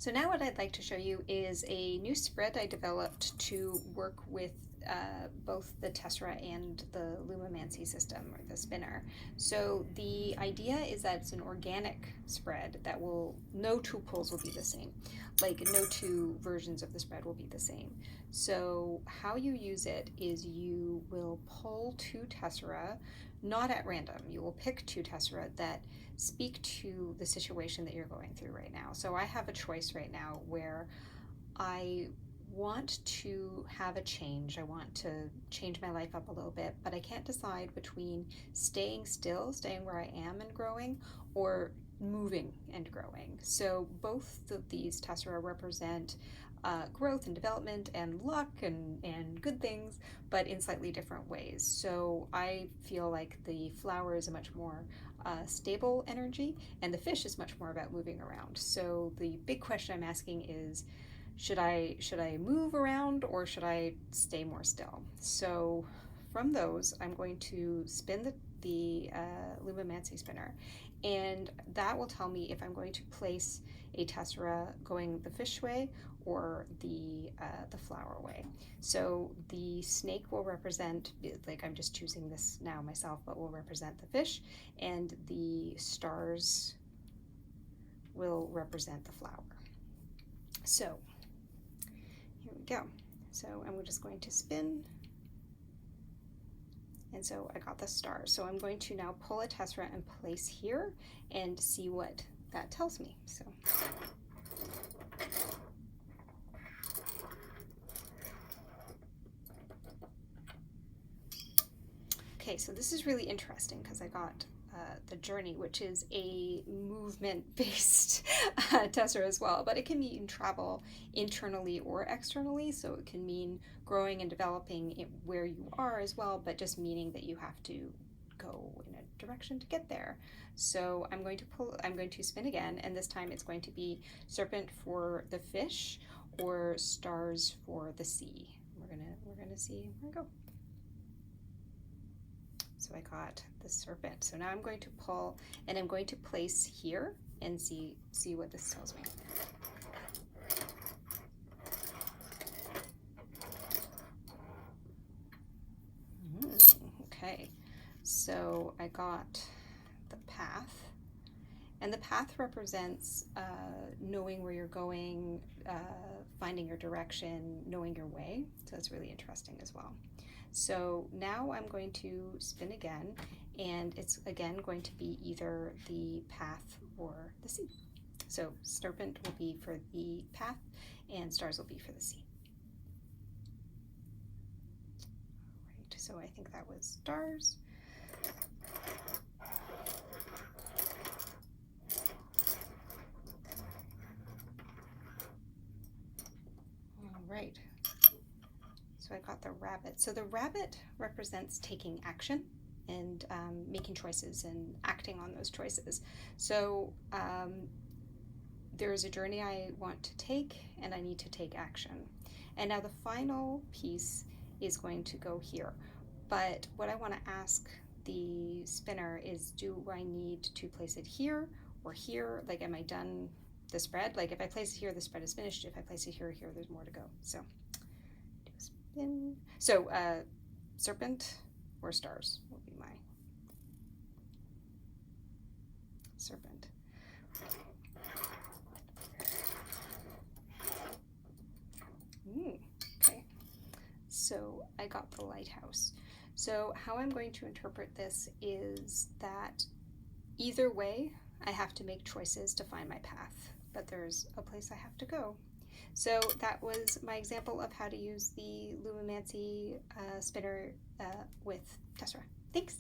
So now what I'd like to show you is a new spread I developed to work with both the Tessera and the Lumomancy system, or the spinner. So the idea is that it's an organic spread that no two pulls will be the same. Like no two versions of the spread will be the same. So how you use it is you will pull two Tessera, not at random. You will pick two Tessera that speak to the situation that you're going through right now. So I have a choice right now where I want to have a change. I want to change my life up a little bit, but I can't decide between staying still, staying where I am and growing, or moving and growing. So both of these Tessera represent growth and development and luck and good things, but in slightly different ways. So I feel like the flower is a much more stable energy, and the fish is much more about moving around. So the big question I'm asking is, should I move around or should I stay more still? So from those, I'm going to spin the Lumomancy Spinner, and that will tell me if I'm going to place a Tessera going the fish way or the flower way. So the snake will represent, like I'm just choosing this now myself, but will represent the fish, and the stars will represent the flower. So here we go. So I'm just going to spin, and so I got the stars. So I'm going to now pull a Tessera and place here and see what that tells me. So okay, so this is really interesting because I got the journey, which is a movement-based Tessera as well, but it can mean travel internally or externally. So it can mean growing and developing where you are as well, but just meaning that you have to go in a direction to get there. So I'm going to spin again, and this time it's going to be serpent for the fish or stars for the sea. We're gonna see where I go. So I got the serpent. So now I'm going to pull, and I'm going to place here and see what this tells me. Okay, so I got the path, and the path represents knowing where you're going, finding your direction, knowing your way. So that's really interesting as well. So now I'm going to spin again, and it's again going to be either the path or the sea. So serpent will be for the path, and stars will be for the sea. All right, so I think that was stars. All right. So I got the rabbit. So the rabbit represents taking action and making choices and acting on those choices. So there's a journey I want to take, and I need to take action. And now the final piece is going to go here. But what I want to ask the spinner is, do I need to place it here or here? Like, am I done the spread? Like, if I place it here, the spread is finished. If I place it here, there's more to go. So serpent or stars will be my serpent. Okay, so I got the lighthouse. So how I'm going to interpret this is that either way, I have to make choices to find my path, but there's a place I have to go. So that was my example of how to use the Lumomancy spinner with Tessera. Thanks.